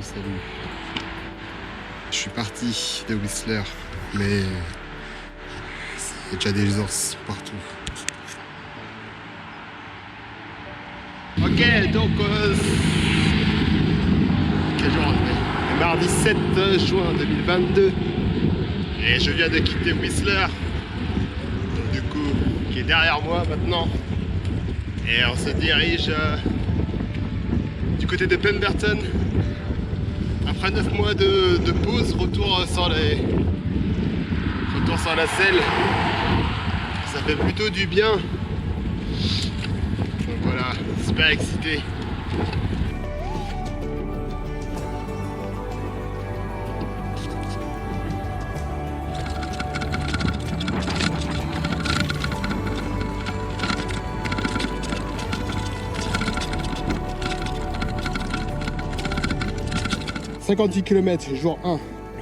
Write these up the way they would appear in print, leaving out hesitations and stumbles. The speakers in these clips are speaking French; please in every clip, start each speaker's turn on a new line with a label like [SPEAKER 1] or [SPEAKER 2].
[SPEAKER 1] salut. Je suis parti de Whistler, mais il y a déjà des ours partout. Ok, donc quel jour on est? Mardi 7 juin 2022 et je viens de quitter Whistler, donc, du coup, qui est derrière moi maintenant, et on se dirige du côté de Pemberton. Après 9 mois de pause, retour sans la selle. Ça fait plutôt du bien. Donc voilà, super excité. « 58 km, jour 1,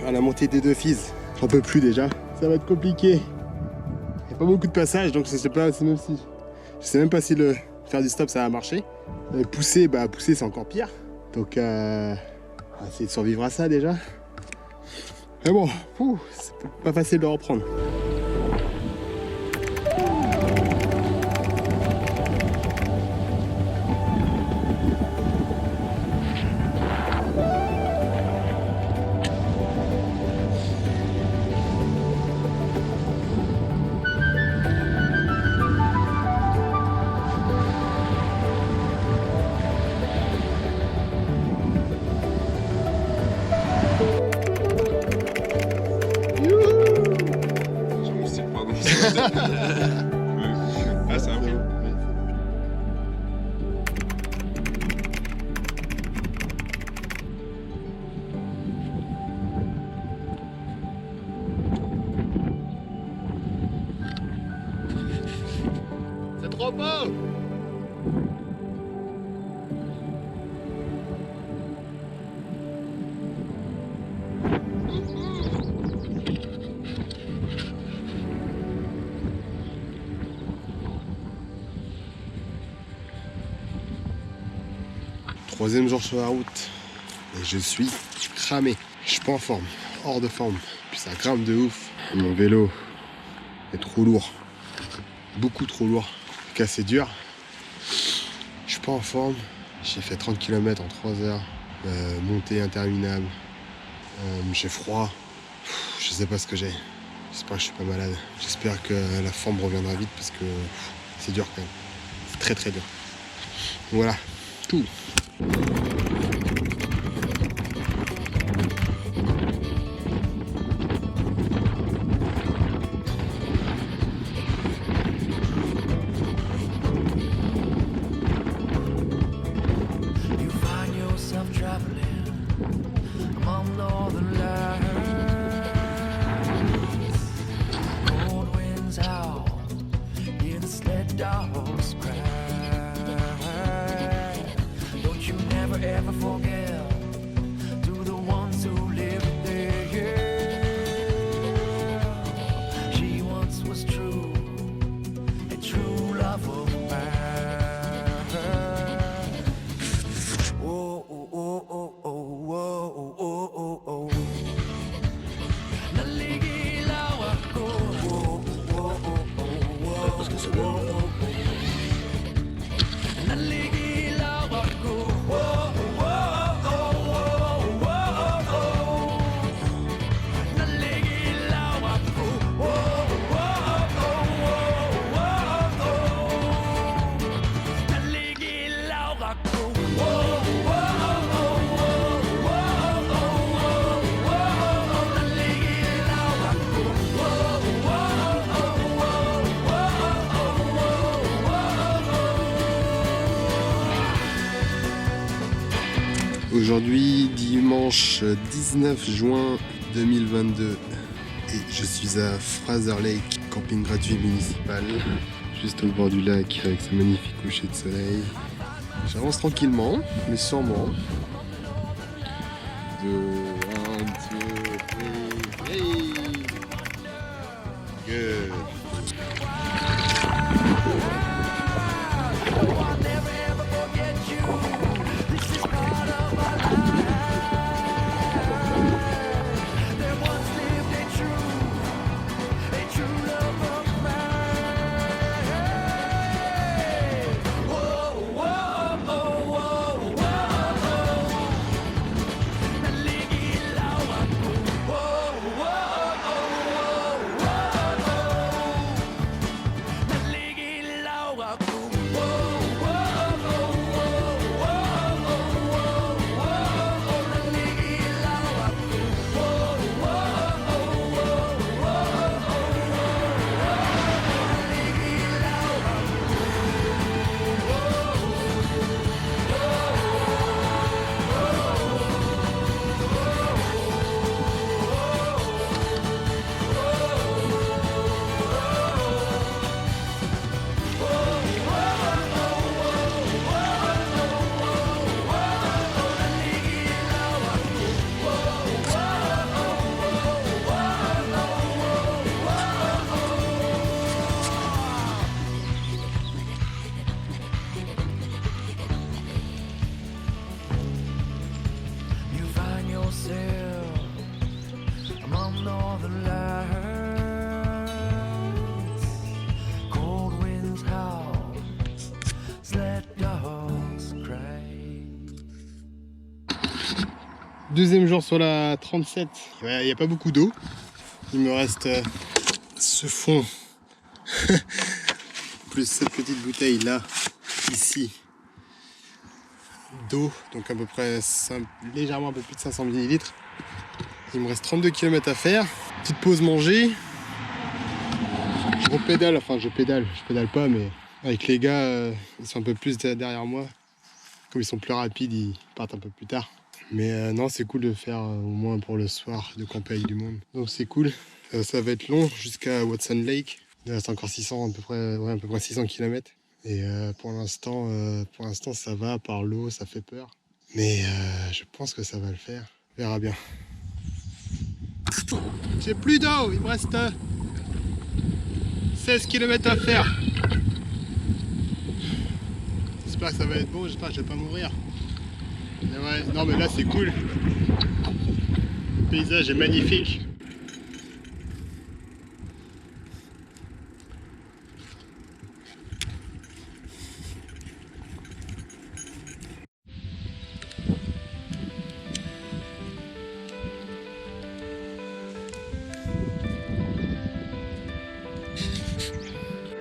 [SPEAKER 1] à la montée des Deux Fises. J'en peux plus déjà. Ça va être compliqué. Il n'y a pas beaucoup de passages, donc je sais pas, même si... Je sais même pas si faire du stop ça va marcher. Pousser, pousser c'est encore pire. Donc on va essayer de survivre à ça déjà. Mais bon, c'est pas facile de reprendre.
[SPEAKER 2] Ah, c'est un peu.
[SPEAKER 1] C'est trop beau! Troisième jour sur la route et je suis cramé. Je suis pas en forme, hors de forme. Puis ça grimpe de ouf. Mon vélo est trop lourd, beaucoup trop lourd, cassé dur. Je suis pas en forme. J'ai fait 30 km en 3 heures, montée interminable. J'ai froid. Je sais pas ce que j'ai. J'espère que je suis pas malade. J'espère que la forme reviendra vite parce que c'est dur quand même. C'est très très dur. Voilà, tout.
[SPEAKER 3] Ever forget to the ones who live there. She once was true, a true love of mine. Oh, oh, oh, oh, oh, oh, oh, oh, oh. Naligila ako. Oh, oh, oh, oh, oh, oh, oh. Naligila ako.
[SPEAKER 1] Aujourd'hui, dimanche 19 juin 2022, et je suis à Fraser Lake, camping gratuit municipal, juste au bord du lac avec ce magnifique coucher de soleil. J'avance tranquillement, mais sûrement. 2, 1, 2, 3, hey! Good.
[SPEAKER 3] among northern lights. Cold winds howl, sled dogs cry.
[SPEAKER 1] Deuxième jour sur la 37. Il n'y a pas beaucoup d'eau. Il me reste ce fond. Plus cette petite bouteille là, ici, d'eau. Donc à peu près légèrement un peu plus de 500 ml. Il me reste 32 km à faire. Petite pause manger. Je repédale, enfin je pédale pas, mais avec les gars, ils sont un peu plus derrière moi. Comme ils sont plus rapides, ils partent un peu plus tard. Mais non, c'est cool de faire au moins pour le soir, de camper avec du monde. Donc c'est cool. Ça va être long jusqu'à Watson Lake. Il reste encore 600, à peu près 600 km. Et pour l'instant, ça va. Par l'eau, ça fait peur. Mais je pense que ça va le faire. On verra bien. J'ai plus d'eau. Il me reste 16 km à faire. J'espère que ça va être bon. J'espère que je vais pas mourir. Mais ouais, non mais là c'est cool. Le paysage est magnifique.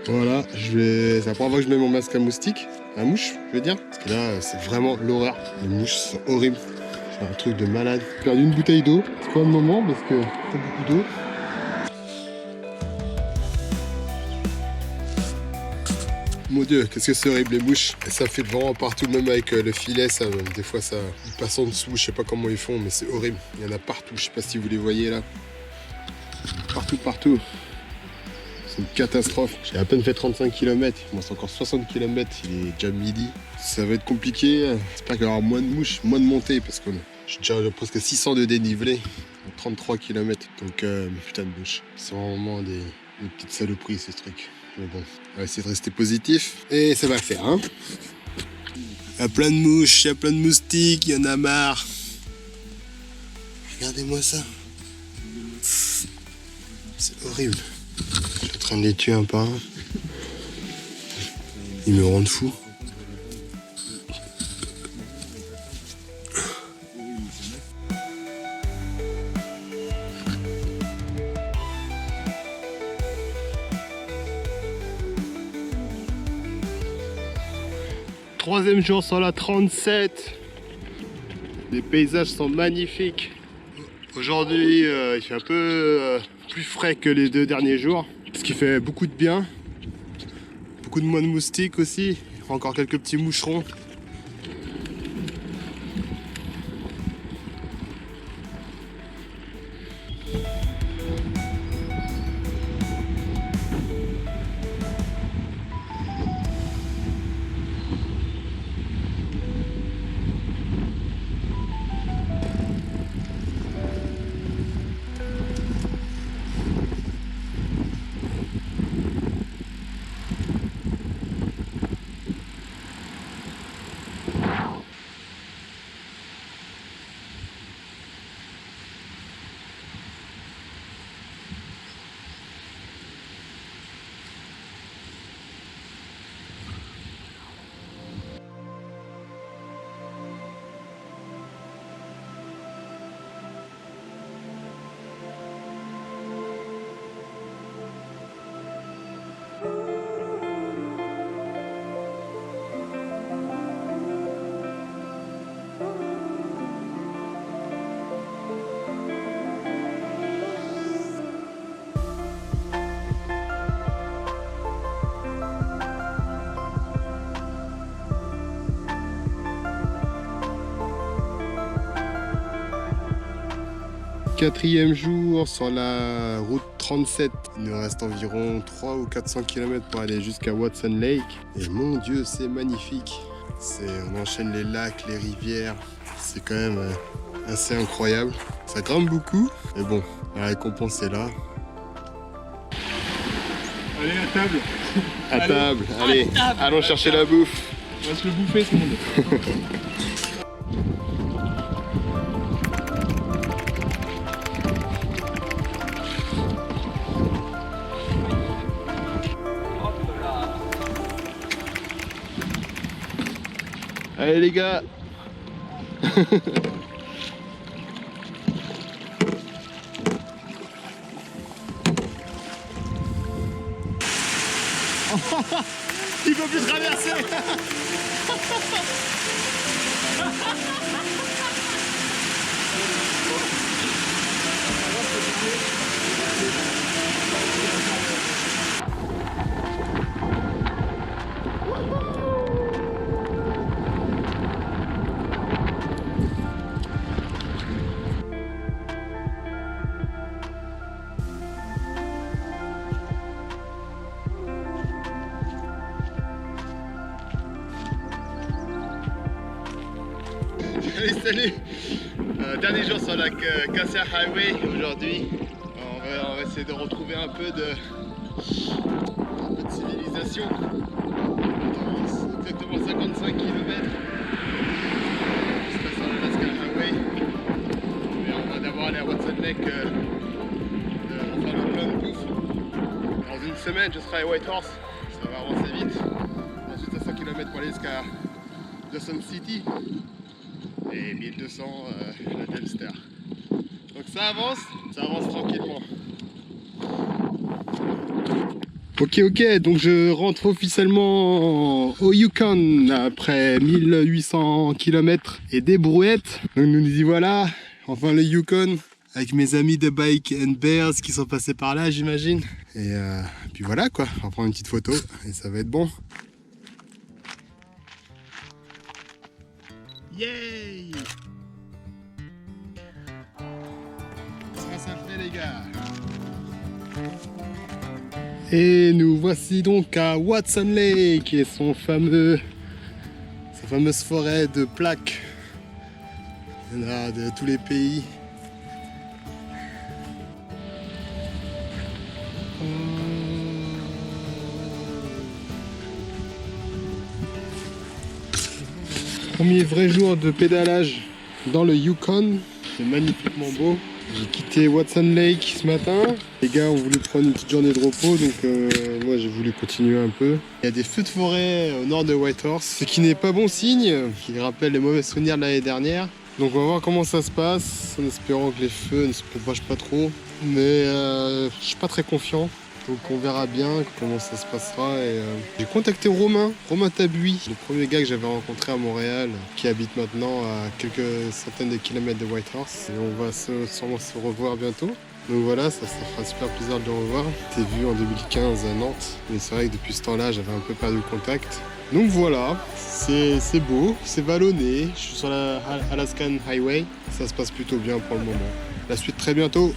[SPEAKER 1] Voilà, c'est la première fois que je mets mon masque à mouche, je veux dire. Parce que là, c'est vraiment l'horreur. Les mouches sont horribles. C'est un truc de malade. J'ai perdu une bouteille d'eau. C'est pas le moment parce que pas beaucoup d'eau. Mon Dieu, qu'est-ce que c'est horrible les mouches. Et ça fait vraiment partout, même avec le filet, ça, des fois ça ils passent en dessous, je sais pas comment ils font, mais c'est horrible. Il y en a partout, je sais pas si vous les voyez là. Partout. C'est une catastrophe. J'ai à peine fait 35 km, il me reste encore 60 km, il est déjà midi. Ça va être compliqué, j'espère qu'il y aura moins de mouches, moins de montées, parce que j'ai déjà presque 600 de dénivelé, 33 km, donc putain de mouches. C'est vraiment des petites saloperies ces trucs. Mais bon, on va essayer de rester positif, et ça va le faire, hein. Il y a plein de mouches, il y a plein de moustiques, il y en a marre. Regardez-moi ça. C'est horrible. Je suis en train de les tuer un par un. Ils me rendent fou. Troisième jour sur la 37. Les paysages sont magnifiques. Aujourd'hui, il fait un peu plus frais que les 2 derniers jours. Ce qui fait beaucoup de bien. Beaucoup de moins de moustiques aussi. Encore quelques petits moucherons. Quatrième jour sur la route 37. Il nous reste environ 300 ou 400 km pour aller jusqu'à Watson Lake. Et mon Dieu, c'est magnifique. On enchaîne les lacs, les rivières. C'est quand même assez incroyable. Ça grimpe beaucoup, mais bon, la récompense est là.
[SPEAKER 2] Allez, à table.
[SPEAKER 1] À table, allez, allons chercher la bouffe.
[SPEAKER 2] On va se le bouffer, tout le monde.
[SPEAKER 1] Allez les gars. Il peut plus traverser. Allez, salut. Dernier jour sur la Kassia Highway aujourd'hui. On va essayer de retrouver un peu de civilisation. Exactement 55 km. On se passe sur la Kassia Highway. Et on va d'abord aller à Watson Lake faire le plein de bouffe. Dans une semaine, je serai à Whitehorse. Ça va avancer vite. Ensuite, à 100 km pour aller jusqu'à Dawson City. Et 1200 la Delster. Donc ça avance tranquillement. Ok, donc je rentre officiellement au Yukon après 1800 km et des brouettes. Donc nous y voilà, enfin le Yukon, avec mes amis de Bike and Bears qui sont passés par là j'imagine. Et puis voilà quoi, on va prendre une petite photo et ça va être bon. Yay! Ça fait les gars. Et nous voici donc à Watson Lake et sa fameuse forêt de plaques. Il y en a de tous les pays. Premier vrai jour de pédalage dans le Yukon, c'est magnifiquement beau. J'ai quitté Watson Lake ce matin. Les gars ont voulu prendre une petite journée de repos, donc moi j'ai voulu continuer un peu. Il y a des feux de forêt au nord de Whitehorse, ce qui n'est pas bon signe, qui rappelle les mauvais souvenirs de l'année dernière. Donc on va voir comment ça se passe, en espérant que les feux ne se propagent pas trop. Mais je suis pas très confiant. Donc on verra bien comment ça se passera. Et j'ai contacté Romain Tabuy, le premier gars que j'avais rencontré à Montréal, qui habite maintenant à quelques centaines de kilomètres de Whitehorse. Et on va sûrement se revoir bientôt. Donc voilà, ça fera super plaisir de le revoir. T'es vu en 2015 à Nantes, mais c'est vrai que depuis ce temps-là, j'avais un peu perdu le contact. Donc voilà, c'est beau, c'est vallonné. Je suis sur la Alaskan Highway, ça se passe plutôt bien pour le moment. La suite très bientôt.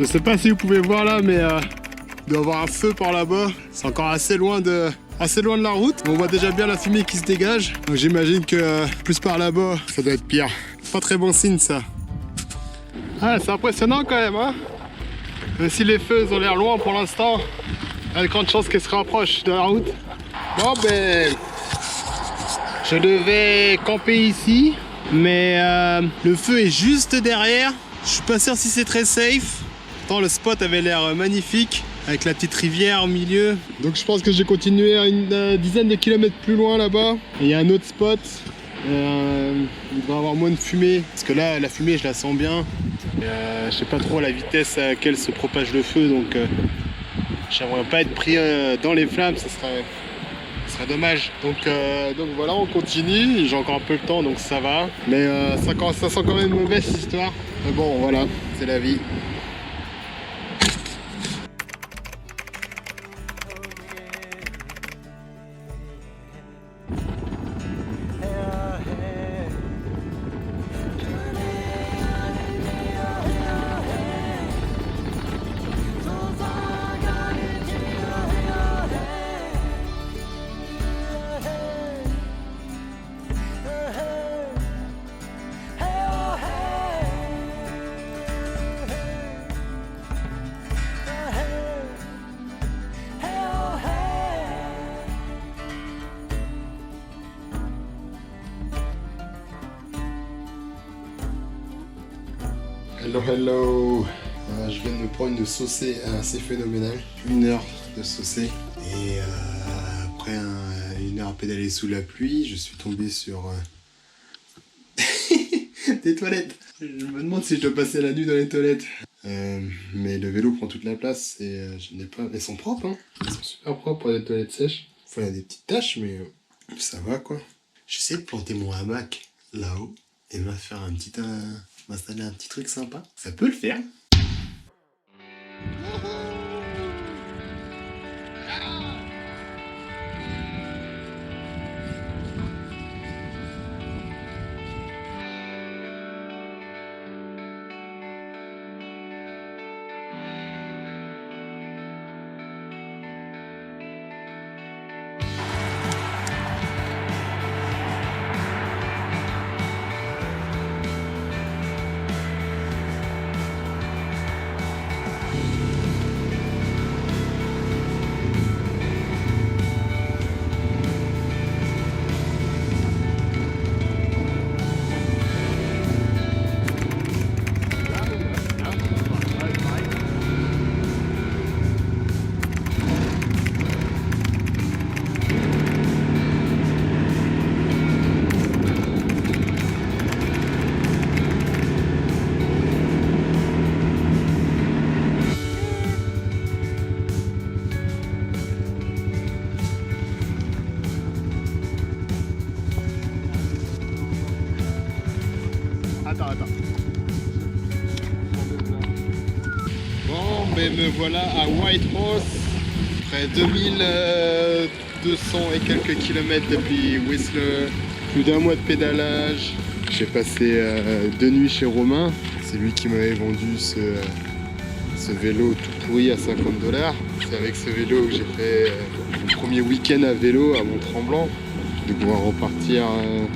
[SPEAKER 1] Je sais pas si vous pouvez voir là, mais il doit y avoir un feu par là-bas. C'est encore assez loin de la route. On voit déjà bien la fumée qui se dégage. Donc j'imagine que plus par là-bas, ça doit être pire. Pas très bon signe ça. Ah, c'est impressionnant quand même, hein. Même si les feux ont l'air loin pour l'instant, il y a de grandes chances qu'elles se rapprochent de la route. Bon ben, je devais camper ici, mais le feu est juste derrière. Je suis pas sûr si c'est très safe. Pourtant, le spot avait l'air magnifique avec la petite rivière au milieu. Donc je pense que j'ai continué à une dizaine de kilomètres plus loin là-bas. Et il y a un autre spot. Il devrait y avoir moins de fumée. Parce que là, la fumée, je la sens bien. Je sais pas trop la vitesse à laquelle se propage le feu. Donc j'aimerais pas être pris dans les flammes. Ce serait dommage. Donc voilà, on continue. J'ai encore un peu le temps, donc ça va. Mais ça sent quand même mauvais cette histoire. Mais bon, voilà, c'est la vie. Hello. Je viens de me prendre une saucée assez phénoménale. 1 heure de saucée. Et après 1 1 heure à pédaler sous la pluie. Je suis tombé sur des toilettes. Je me demande si je dois passer la nuit dans les toilettes. Mais le vélo prend toute la place et je n'ai pas... Elles sont propres, hein. Elles sont super propres pour des toilettes sèches. Enfin, il y a des petites taches, mais ça va, quoi. J'essaie de planter mon hamac là-haut et m'installer un petit truc sympa. Ça peut le faire. Attends. Bon, ben me voilà à Whitehorse, près 2200 et quelques kilomètres depuis Whistler. Plus d'1 mois de pédalage. J'ai passé 2 nuits chez Romain. C'est lui qui m'avait vendu ce vélo tout pourri à 50$. C'est avec ce vélo que j'ai fait mon premier week-end à vélo à Mont-Tremblant. De pouvoir repartir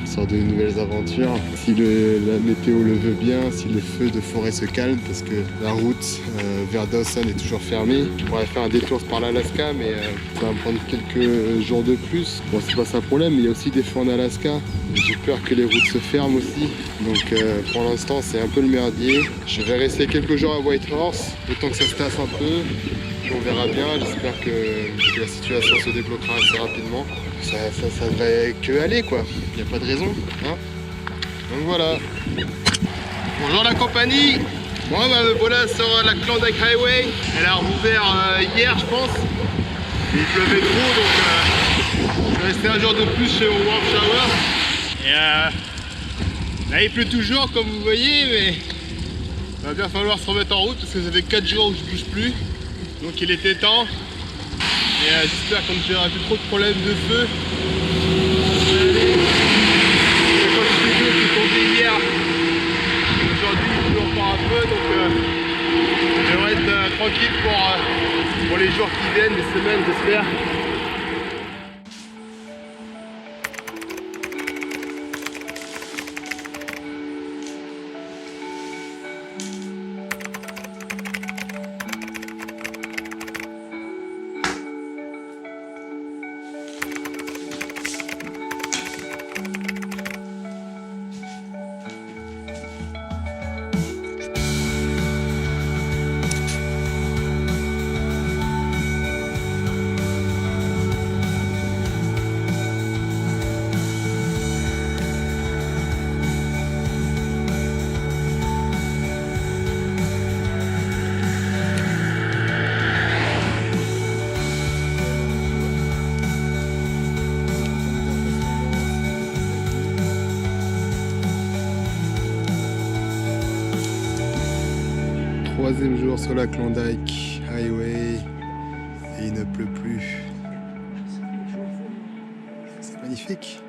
[SPEAKER 1] sur de nouvelles aventures. Si la météo le veut bien, si les feux de forêt se calment, parce que la route vers Dawson est toujours fermée. On pourrait faire un détour par l'Alaska, mais ça va me prendre quelques jours de plus. Bon, c'est pas ça le problème, mais il y a aussi des feux en Alaska. J'ai peur que les routes se ferment aussi. Donc pour l'instant, c'est un peu le merdier. Je vais rester quelques jours à Whitehorse, le temps que ça se tasse un peu. On verra bien, j'espère que la situation se débloquera assez rapidement. Ça devrait que aller, quoi. Il n'y a pas de raison, hein. Donc voilà. Bonjour la compagnie. Bon, bah, me voilà sur la Klondike Highway. Elle a rouvert hier, je pense. Il pleuvait trop, donc je suis resté un jour de plus chez mon warm shower. Et là, il pleut toujours, comme vous voyez, mais il va bien falloir se remettre en route parce que ça fait 4 jours où je bouge plus. Donc il était temps. Et j'espère qu'on ne verra plus trop de problèmes de feu. Quand le vidéo qui est tombé hier, aujourd'hui il pleut encore un peu, donc je devrais être tranquille pour les jours qui viennent, les semaines j'espère. Troisième jour sur la Klondike Highway et il ne pleut plus. C'est magnifique.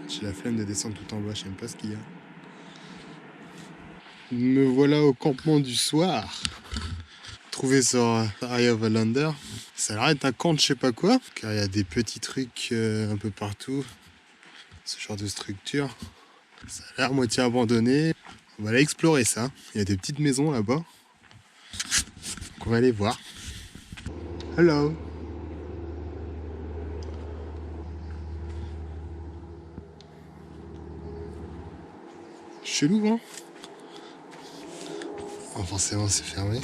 [SPEAKER 1] J'ai la flemme de descendre tout en bas, je sais même pas ce qu'il y a. Me voilà au campement du soir. Trouvé sur Eye of a Lander. Ça a l'air d'être un camp de je sais pas quoi, car il y a des petits trucs un peu partout. Ce genre de structure. Ça a l'air moitié abandonné. On va aller explorer ça. Il y a des petites maisons là-bas. Donc on va aller voir. Hello. Chelou, hein? Oh, forcément, c'est fermé.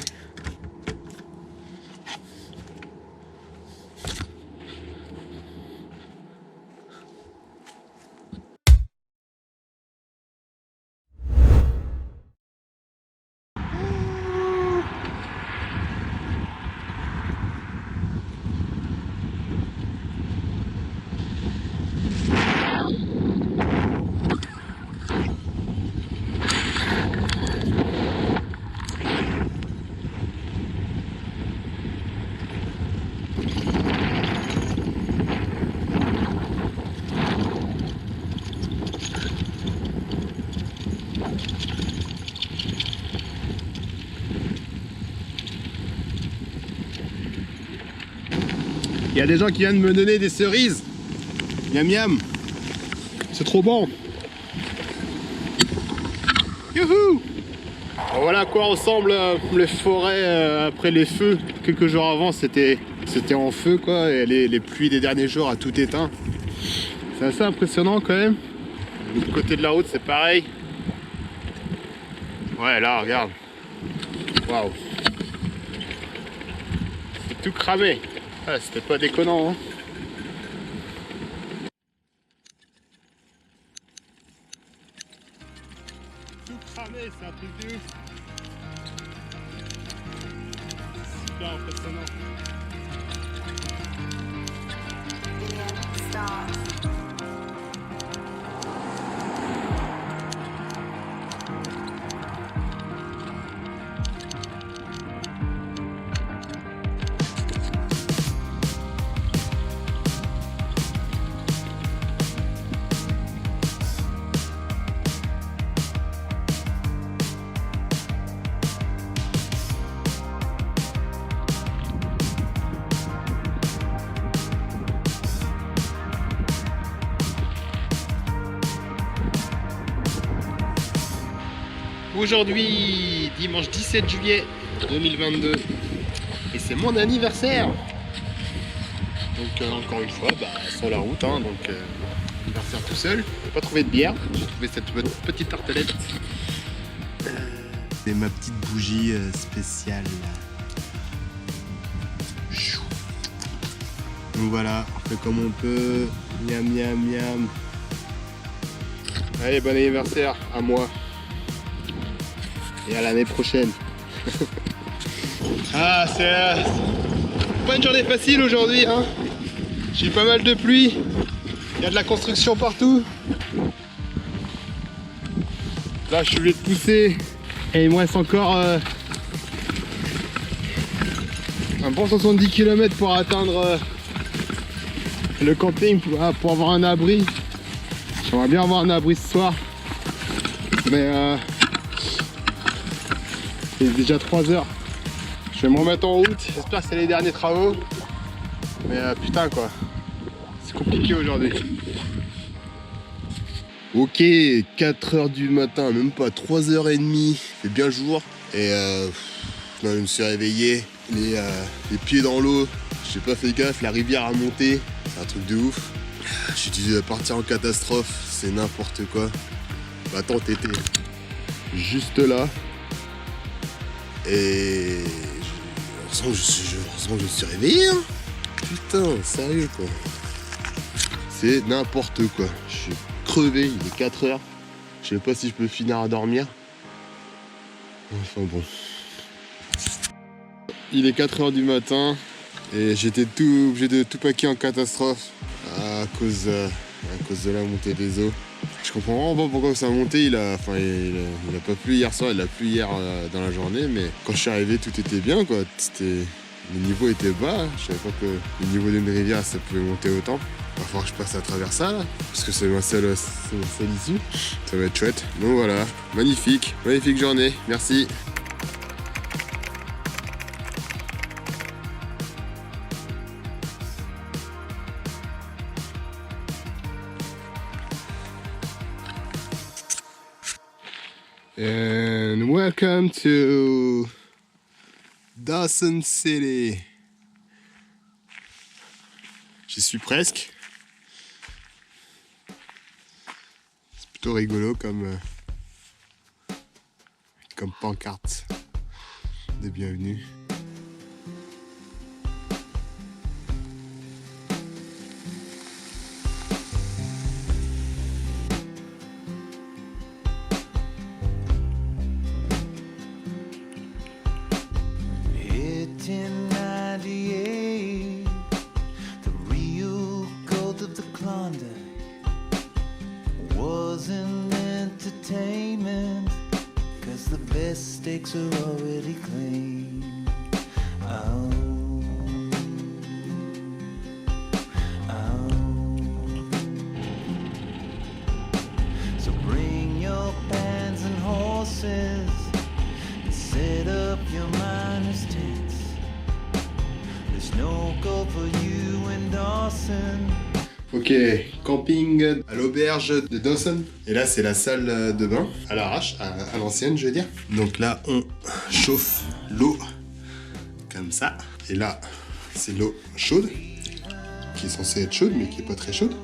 [SPEAKER 1] Il y a des gens qui viennent me donner des cerises. Miam miam. C'est trop bon. Youhou! Voilà à quoi ressemblent les forêts après les feux. Quelques jours avant, c'était en feu quoi. Et les pluies des derniers jours a tout éteint. C'est assez impressionnant quand même. De l'autre côté de la route, c'est pareil. Ouais, là, regarde. Waouh. C'est tout cramé. Ah, c'était pas déconnant, hein. Tout cramé, c'est un truc de ouf. Super impressionnant. Aujourd'hui, dimanche 17 juillet 2022, et c'est mon anniversaire. Donc encore une fois, sur la route, hein, donc anniversaire tout seul. J'ai pas trouvé de bière, j'ai trouvé cette petite tartelette. C'est ma petite bougie spéciale. Donc voilà, on fait comme on peut. Miam miam miam. Allez, bon anniversaire à moi. Et à l'année prochaine. Ah, c'est pas une journée facile aujourd'hui, hein. J'ai eu pas mal de pluie. Il y a de la construction partout. Là, je suis obligé de pousser. Et il me reste encore un bon 70 km pour atteindre le camping pour avoir un abri. J'aimerais bien avoir un abri ce soir. Mais il est déjà 3 heures. Je vais me remettre en route. J'espère que c'est les derniers travaux. Mais putain quoi. C'est compliqué aujourd'hui. Ok, 4 heures du matin, même pas 3h30. Il fait bien jour. Et je me suis réveillé. Les pieds dans l'eau. J'ai pas fait gaffe, la rivière a monté. C'est un truc de ouf. J'ai dû partir en catastrophe. C'est n'importe quoi. Attends, t'étais juste là. Et heureusement que je suis réveillé, hein. Putain, sérieux quoi. C'est n'importe quoi. Je suis crevé, il est 4 heures. Je sais pas si je peux finir à dormir. Enfin bon. Il est 4 heures du matin et j'étais obligé de tout paquer en catastrophe à cause de la montée des eaux. Je comprends vraiment pas pourquoi ça a monté. Il a pas plu hier soir, il a plu hier dans la journée, mais quand je suis arrivé, tout était bien quoi. Le niveau était bas. Je savais pas que le niveau d'une rivière ça pouvait monter autant. Il va falloir que je passe à travers ça là, parce que c'est ma seule issue. Ça va être chouette. Donc voilà, magnifique journée. Merci. And welcome to Dawson City. J'y suis presque. C'est plutôt rigolo comme pancarte de bienvenue.
[SPEAKER 3] Stakes are already clean. Oh, oh. So bring your bands and horses and set up your miners' tents. There's no goal for you crossing.
[SPEAKER 1] Ok, camping à l'auberge de Dawson. Et là, c'est la salle de bain, à l'arrache, à l'ancienne, je veux dire. Donc là, on chauffe l'eau, comme ça. Et là, c'est l'eau chaude, qui est censée être chaude, mais qui est pas très chaude.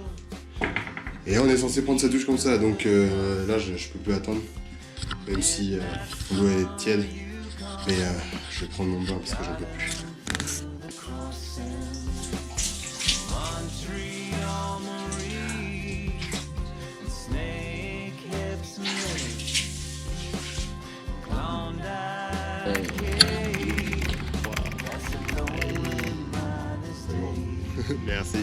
[SPEAKER 1] Et on est censé prendre sa douche comme ça, donc là, je peux plus attendre. Même si l'eau est tiède. Mais je vais prendre mon bain parce que j'en peux plus. Merci.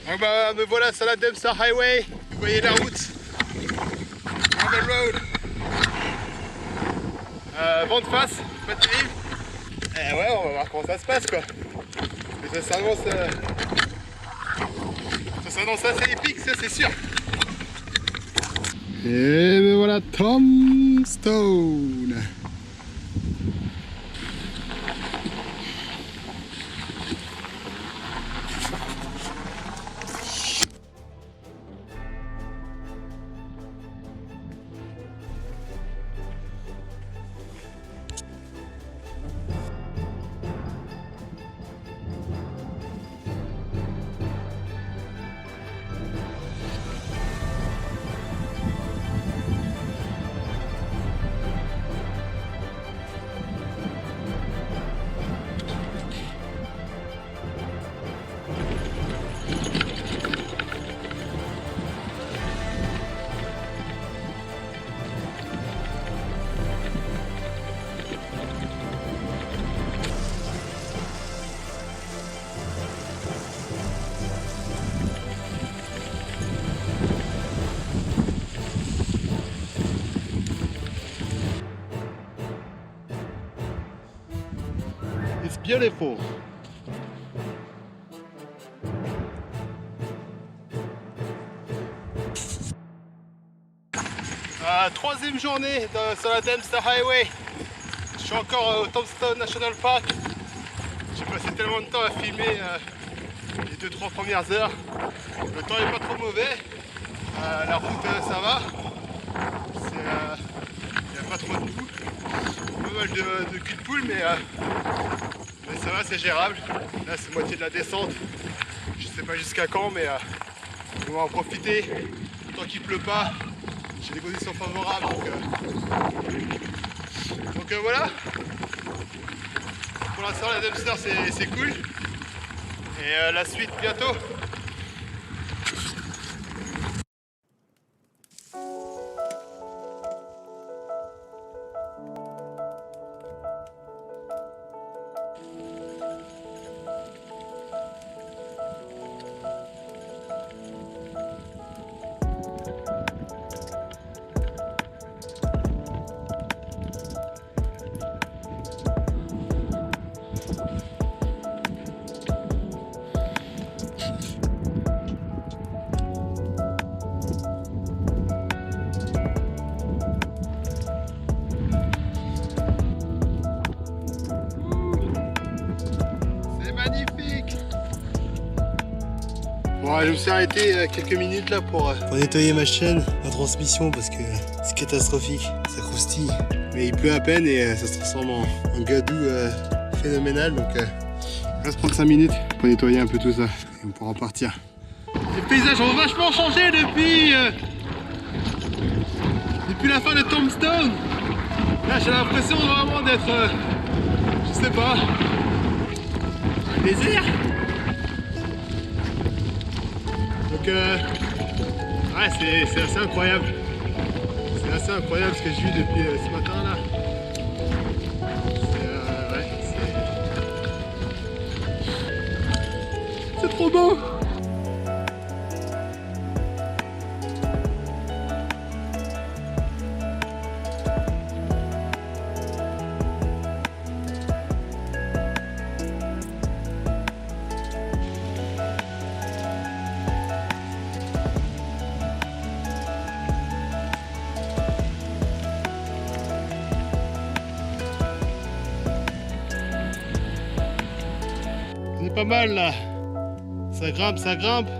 [SPEAKER 1] Ah bah me voilà sur la Dempster Highway, vous voyez la route, Gravel Road, vent de face, pas terrible, et ouais on va voir comment ça se passe quoi, et ça s'annonce assez épique ça c'est sûr. Et me voilà Tombstone. It's beautiful. Troisième journée sur la Dempster Highway. Je suis encore au Tombstone National Park. J'ai passé tellement de temps à filmer les 2-3 premières heures. Le temps est pas trop mauvais. La route, ça va. Il n'y a pas trop de boue. Pas mal de cul de poule, mais ça va, c'est gérable. Là, c'est moitié de la descente. Je sais pas jusqu'à quand, mais on va en profiter. Tant qu'il pleut pas, j'ai des conditions favorables. Donc voilà. Pour l'instant, la Dempster, c'est cool. Et la suite bientôt. Bon, je me suis arrêté quelques minutes là pour nettoyer ma chaîne, ma transmission, parce que c'est catastrophique, ça croustille. Mais il pleut à peine et ça se transforme en gadou phénoménal, donc il reste 35 minutes pour nettoyer un peu tout ça et on pourra partir. Les paysages ont vachement changé depuis la fin de Tombstone. Là j'ai l'impression vraiment d'être, je sais pas, un désert. Donc ouais, c'est assez incroyable. C'est assez incroyable ce que j'ai vu depuis ce matin là. Ouais, c'est trop beau. Pas mal là, ça grimpe,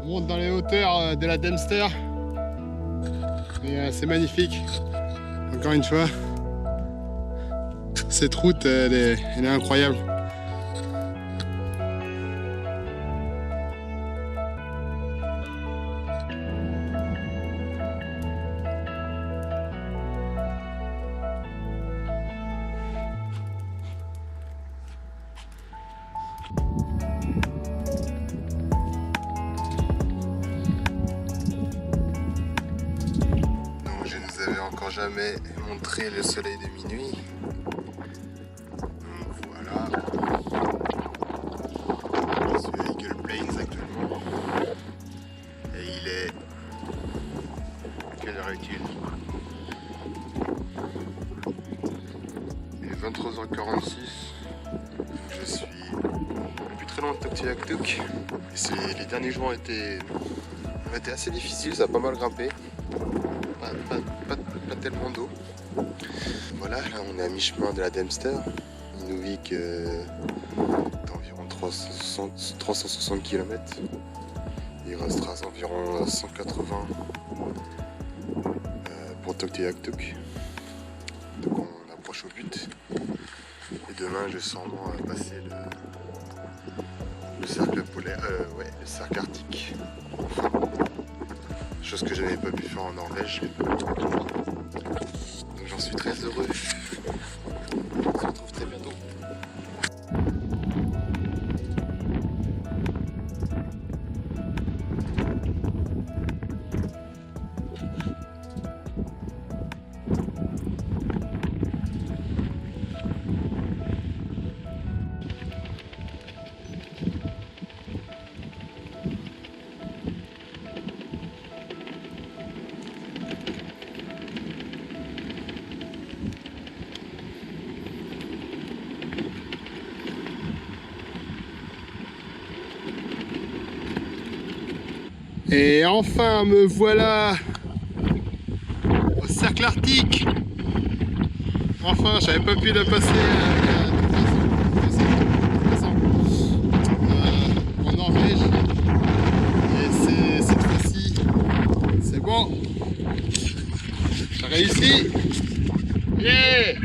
[SPEAKER 1] on monte dans les hauteurs de la Dempster et c'est magnifique. Encore une fois, cette route elle est incroyable. Jamais montré le soleil de minuit. Donc voilà. Je suis à Eagle Plains actuellement. Et il est... Quelle heure est-il? Il est 23h46. Je suis depuis très loin de Tuktoyaktuk. Les derniers jours ont été assez difficiles, ça a pas mal grimpé. Pas tellement d'eau. Voilà, là on est à mi-chemin de la Dempster. Inuvik d'environ 360 km. Il restera environ 180 pour Tuktoyaktuk. Donc on approche au but. Et demain je vais sûrement passer le cercle polaire, le cercle arctique. Enfin, chose que je n'avais pas pu faire en Norvège. Donc j'en suis très heureux. On se retrouve très bientôt. Et enfin me voilà au cercle arctique. Enfin, j'avais pas pu le passer en Norvège. Et c'est cette fois-ci réussi. Yeah.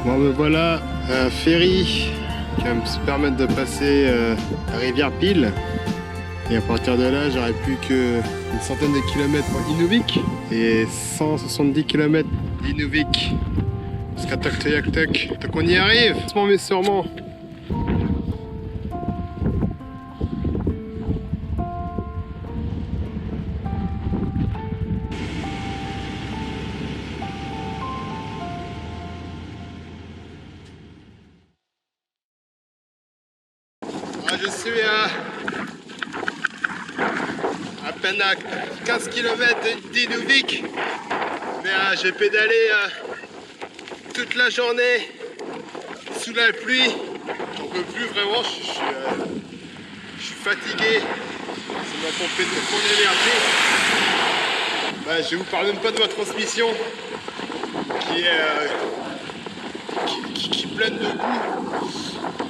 [SPEAKER 1] Bon me voilà à un ferry qui va me permettre de passer la rivière Pile. Et à partir de là, j'aurai plus qu'une centaine de kilomètres en Inuvik et 170 km d'Inuvik jusqu'à Tuktoyaktuk. Donc on y arrive, doucement mais sûrement. Je suis à peine à 15 km d'Inuvik, mais j'ai pédalé toute la journée sous la pluie. J'en peux plus vraiment, je suis fatigué, ça m'a pompé toute mon énergie. Bah, je vous parle même pas de ma transmission qui est qui pleine de boue.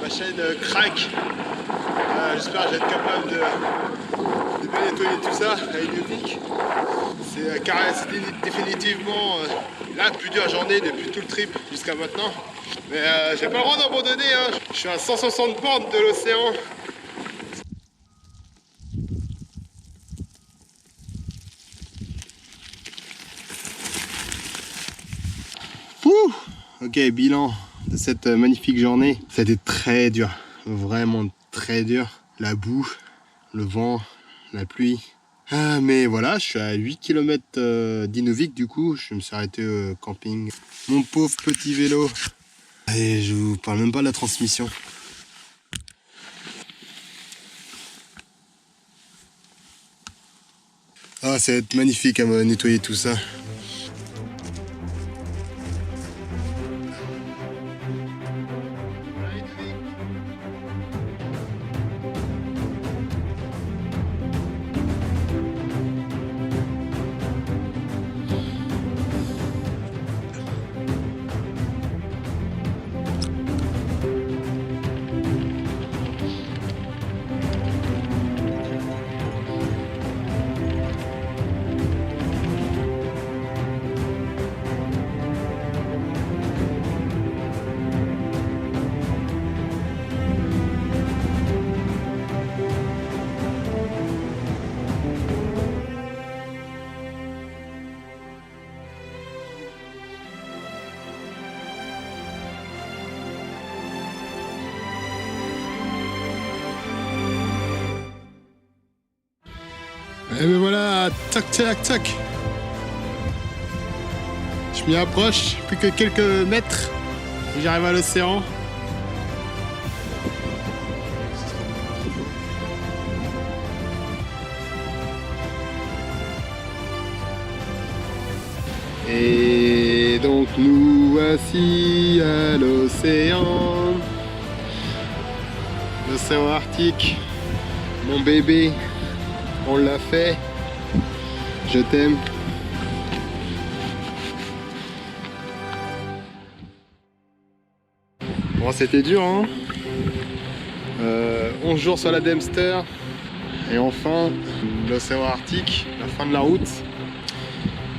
[SPEAKER 1] Ma chaîne craque. J'espère que je vais être capable de bien nettoyer tout ça à Inuvik. C'est définitivement la plus dure journée depuis tout le trip jusqu'à maintenant. Mais j'ai pas le droit d'abandonner, hein. Je suis à 160 bornes de l'océan. Ouh, ok, bilan de cette magnifique journée. Ça a été très dur, vraiment très dur. La boue, le vent, la pluie. Ah, mais voilà, je suis à 8 km d'Inuvik du coup. Je me suis arrêté au camping. Mon pauvre petit vélo. Et je vous parle même pas de la transmission. Ah, ça va être magnifique à me nettoyer tout ça. Et me voilà, tac tac tac. Je m'y approche, plus que quelques mètres et j'arrive à l'océan. Et donc nous voici à l'océan. L'océan Arctique. Mon bébé, on l'a fait. Je t'aime. Bon, c'était dur, hein. 11 jours sur la Dempster. Et enfin, l'océan Arctique, la fin de la route.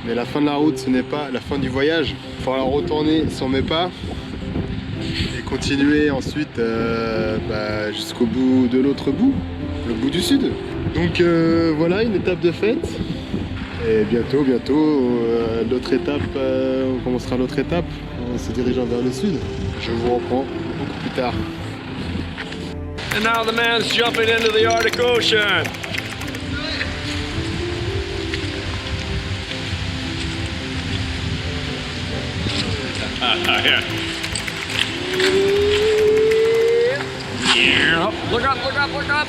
[SPEAKER 1] Mais la fin de la route, ce n'est pas la fin du voyage. Il faudra retourner sur mes pas et continuer ensuite jusqu'au bout de l'autre bout, le bout du sud. Donc voilà, une étape de fête. Et bientôt, l'autre étape, on commencera l'autre étape en se dirigeant vers le sud. Je vous reprends beaucoup plus tard.
[SPEAKER 4] And now the man's jumping into the Arctic Ocean. Yeah. Yeah. Look up, look up, look up.